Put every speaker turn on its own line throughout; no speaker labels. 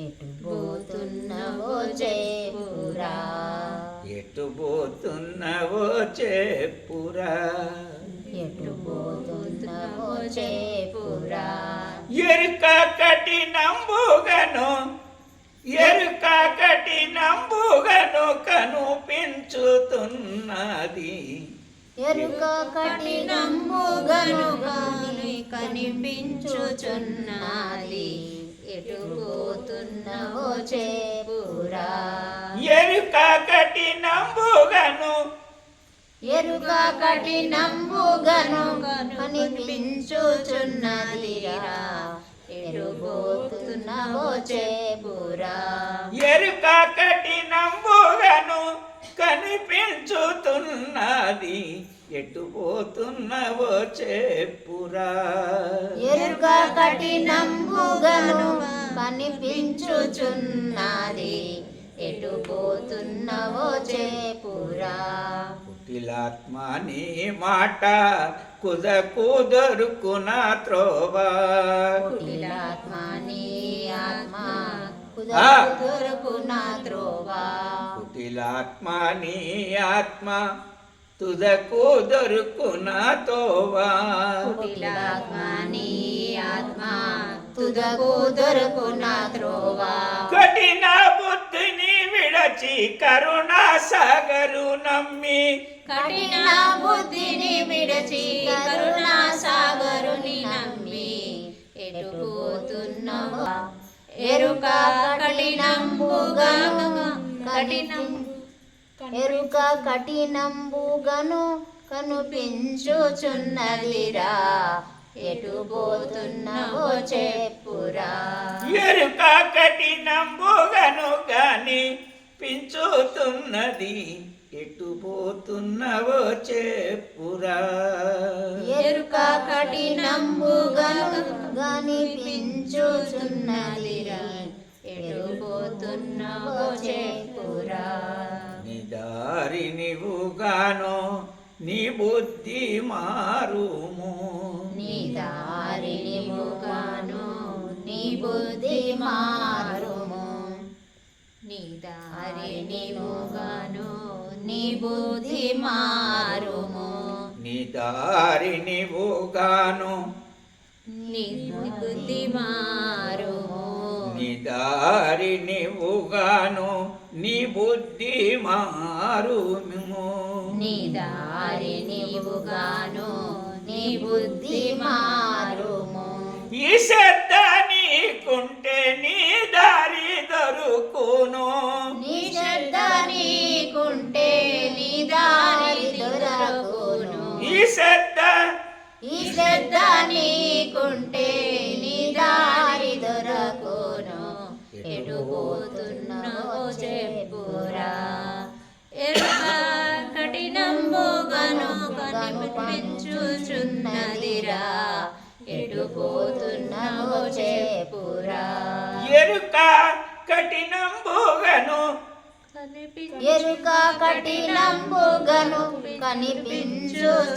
ఎటు పోతున్నవో చెప్పురా,
ఎటు పోతున్నవో చెప్పురా,
ఎటు పోతున్నవో చెప్పురా.
ఎరుక కఠినంబుగను, ఎరుక కఠినంబుగను కనిపించుతున్నది,
ఎరుక కఠినంబుగను కనిపించుచున్నది. ఎటు పోతున్నవో చెప్పురా,
ఎరుక కఠినంబుగను,
ఎరుక కఠినంబుగను కనిపించుచున్నదిరా. ఎటు పోతున్నవో చెప్పురా,
ఎరుక కఠినంబుగను కనిపించుతున్నది, ఎటు పోతున్నవో చెప్పురా.
ఎరుక కఠినంబుగను కనిపించుచున్నది, ఎటు పోతున్నవో చెప్పురా.
కుటిలాత్మ నీ మాట కుదరుకున త్రోవా,
కుటిలాత్మ నీ ఆత్మ కుదరుకున త్రోవా,
కుటిలాత్మ నీ ఆత్మ తుదకు దొరుకున తోవా,
కుటిలాత్మ నీ ఆత్మ తుదకు దొరుకున త్రోవా.
కఠిన బుద్ధిని విడచి కరుణా సాగరు నమ్మి,
కఠిన బుద్ధిని విడచి కరుణా సాగరుని నమ్మి, ఎటు పోతున్నవో ఎరుక కఠినంబుగను ఎరుక కఠినంబుగను కనిపించుచున్నదిరా. ఎటు పోతున్నవో చెప్పురా,
ఎరుక కఠినంబుగను గాని పించుతున్నది, ఎటు పోతున్నవో చెప్పురా.
ఎరుక కఠినంబుగను కనిపించుచున్నదిరా. ఎటు పోతున్నవో చెప్పురా.
నీ దారి నీవుగాను నీ బుద్ధి మారుము,
నీ దారి నీవుగాను నీ బుద్ధి మారుము, నీ దారి నీవుగాను నీ బుద్ధి మారుము,
నీ దారి నీవుగాను
నీ బుద్ధి మారుము,
నీ దారి నీవుగాను నీ బుద్ధి మారుము,
నీ దారి నీవుగాను నీ బుద్ధి మారుము.
ఈ శ్రద్ధ నీకుంటే నీ దారి దొరుకును,
నీ శ్రద్ధ నీకుంటే నీ దారి దొరకును,
ఈ శ్రద్ధ
నీకుంటే నీ దారి దొరకును. ఎటు పోతున్నవో చెప్పురా, ఎరుక కఠినంబుగను కనిపించుచున్నదిరా. ఎటు పోతున్నవో చెప్పురా,
ఎరుక కఠినంబుగను,
ఎరుక కఠినంబుగను కనిపించుచున్నదిరా.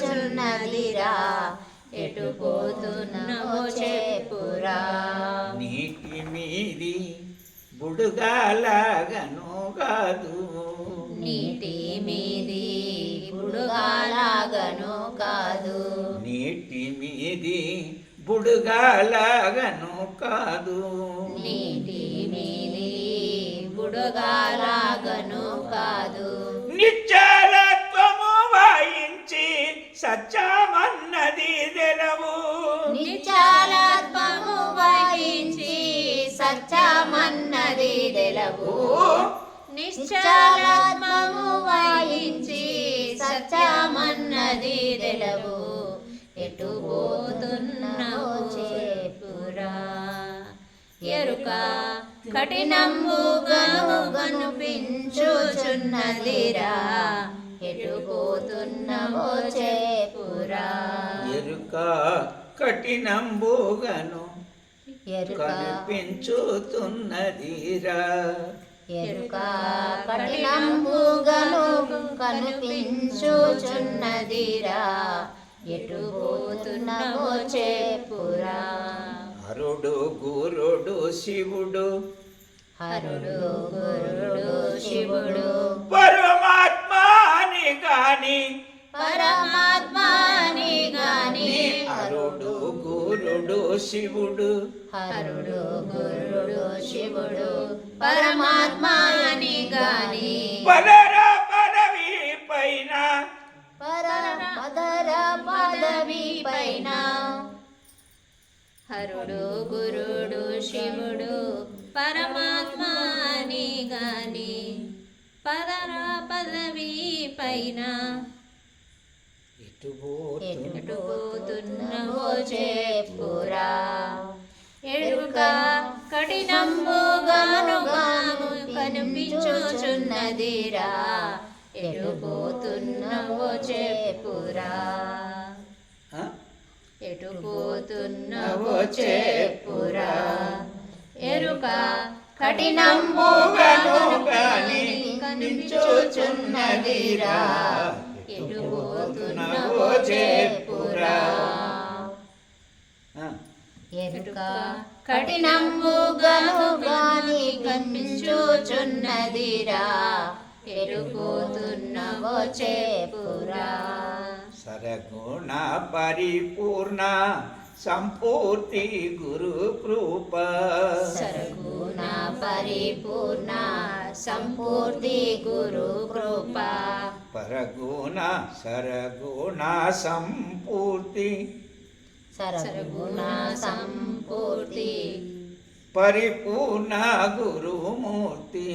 ఎటు పోతున్నవో చెప్పురా.
నీటి మీది బుడుగాలాగను కాదు,
నీటి మీది బుడుగాలాగను కాదు,
నీటి మీది బుడుగాలాగను కాదు,
నీటి మీది బుడుగాలాగను కాదు.
నిశ్చలత్వము వాయించి సత్యమన్నది తెలవు,
నిశ్చలాత్మము వహించి సత్యమన్నది తెలవు, నిశ్చలాత్మము వహించి సత్యమన్నది తెలవు. ఎటు పోతున్నవో చెప్పురా, ఎరుక కఠినంబుగను కనిపించుచున్నదిరా. ఎటు పోతున్నవో చెప్పురా,
ఎరుక కఠినంబుగను
ఎరుక
కనిపించుతున్నదిరా,
ఎరుక కఠినంబుగను కనిపించుచున్నదిరా. ఎటు పోతున్నవో చెప్పురా.
హరుడు గురుడు శివుడు
హరుడు గురుడు శివుడు
పరమాత్మాని గాని
పరమాత్మాని గాని
హరుడు గురుడు శివుడు
హరుడు గురుడు శివుడు పరమాత్మాని గాని
పదర పదవి పైన
పదర పదవి పైన హరుడు గురుడు శివుడు పరమాత్మాని గాని పదర పదవి పైన ఎటు పోతున్నవో చెప్పురా ఎరుక కఠినంబుగాను గాను కనిపించుచున్నదిరా ఎటు పోతున్నవో చెప్పురా ఎటు పోతున్నవో చెప్పురా ఎరుక కఠినంబుగాను గాని కనిపించుచున్నదిరా ఎటు పోతున్నవో చెప్పురా ఎరుక కఠినంబుగాను గాని కనిపించుచున్నదిరా ఎటు పోతున్నవో చెప్పురా
సరగుణ పరిపూర్ణ సంపూర్తి గురు కృప
సరగుణ పరిపూర్ణ సంపూర్తి గురు కృప
పరగుణ సరగుణ సంపూర్తి
సరగుణ సంపూర్తి
పరిపూర్ణ గురుమూర్తి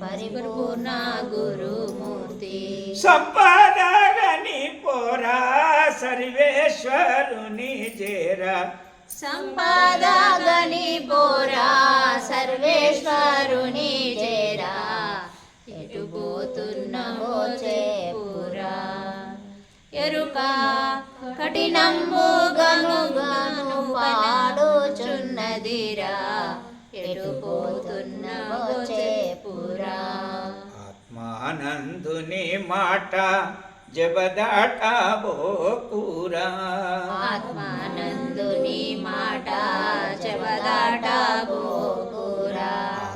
పరిపూర్ణ గురుమూర్తి
సంపదగని పోరా సర్వేశ్వరుని చేరా
సంపదగని పోరా సర్వేశ్వరుని చేరా ఎటు పోతున్నవో చెప్పురా ఎరుక కఠినంబుగాను గాను పాడుచున్నదిరా ఎటు పోతున్నవో చెప్పురా
ఆత్మానందుని మాట జబదాటబోకురా
ఆత్మానందుని మాట జబదాటబోకురా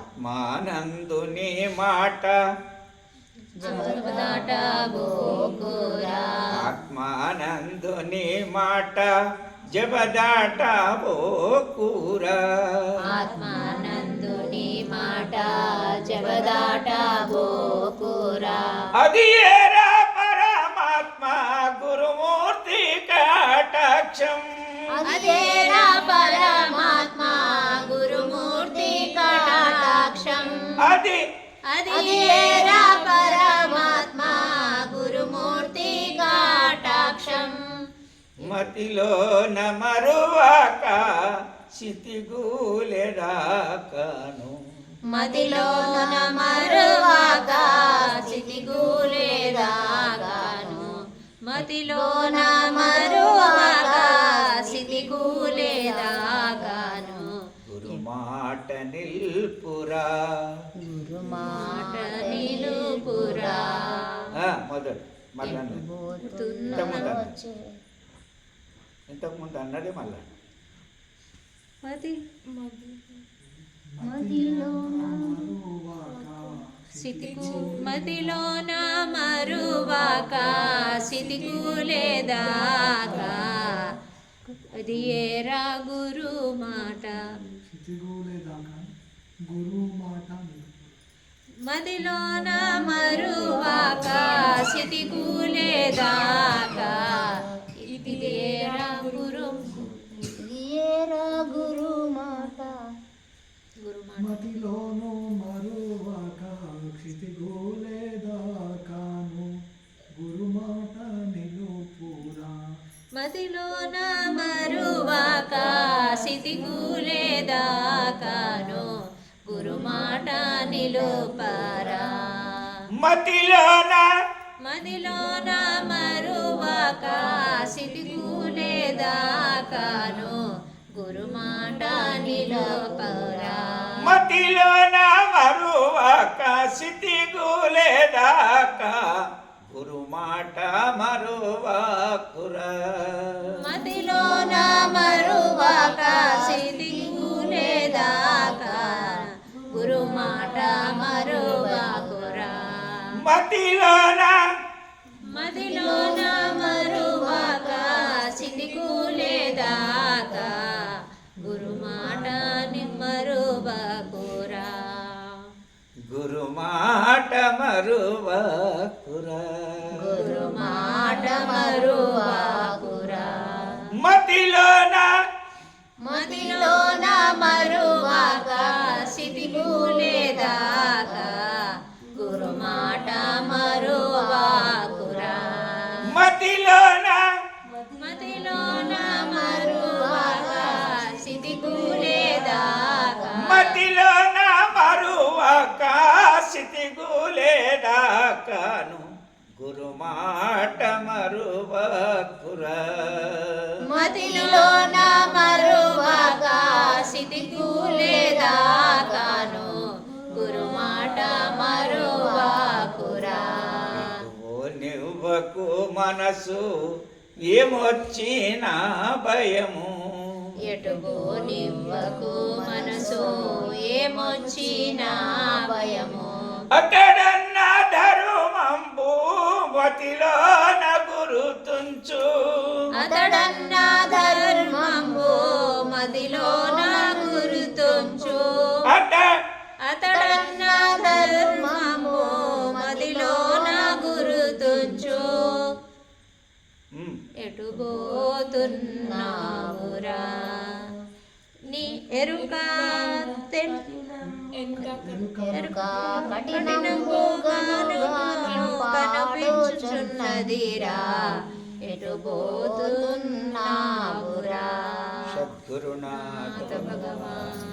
ఆత్మానందుని మాట
జబదాటబోకురా
ఆత్మానందుని మాట జబదాటబోకురా
ఆత్మానందుని మాట జబదాటబోకురా
అది ఏరా పరమాత్మ గురుమూర్తి కటాక్షం
అదేరా పరమాత్మ గురుమూర్తి కటాక్షం
అది
అదేరా పరమాత్మ గురుమూర్తి కటాక్షం
మతిలో నమరువాక సితిగూలెదాకను
మదిలోన మరువాక సితిగూలేదాగాను మతిలోన మరువాక సితిగూలేదాగాను
గురు మాట నిల్పురా
గురు మాట నిలుపురా
మొదటి మళ్ళా ఇంతకుముందు అన్నదే మళ్ళా
మదిలోన మరువాక సితిగూలేదాకా అది ఏరా గురు మాట మదిలోన మరువాక సితిగూలేదాకా ఇది ఏరా గురు మాట
మతిలోను మరువాక క్షితిగోలేదాకాను గురుమాట నిలుపురా
మదిలోన మరువాక సితిగూలేదాకాను గురుమాట నిలుపరా
మతిలోన
మదిలోన మరువాక సితిగూలేదాకాను గురుమాట నిలుపరా
మతిలోన మరువాక సితిగూలేదాకా గురు మాట మరువాకురా
మదిలోన మరువాక సితిగూలేదాకా గురుమాట
మతిలోన
మదిలోన మరువాక సిటికూలేదాకా గురుమాట నిమ్మరువకురా
గురుమాట మరువకురా
గురుమాట మరువకురా
మతిలోన
మదిలోన మరువాక సిటికూలేదాకా గురుమాట మరువకురా
మతిలోన
మదిలోన మరువాక సిటికూలేదాకా
మతిలోన మరువక సితిగులేదాకాను గురుమాట మరువకురా
మదిలోన మరువాక సిటికూలేదాకాను గురుమాట మరువకురా
ఓ నివ్వకు మనసు ఏమొచ్చిన భయము
ఎటుగో నివ్వకు మనసు ఏమొచ్చిన భయము
అతడన్న ధర్మంబు మతిలోన గురుతుంచు
అతడన్న ధర్మంబు మదిలోన గురుతుంచు అతడన్న ధర్మంబు మదిలోన గురుతుంచు ఎటు పోతున్నావురా నీ ఎరుక
ఎరుక
కనిపించుచున్నదిరా ఎటు పోతున్నావురా
సద్గురునాథ
భగవాన్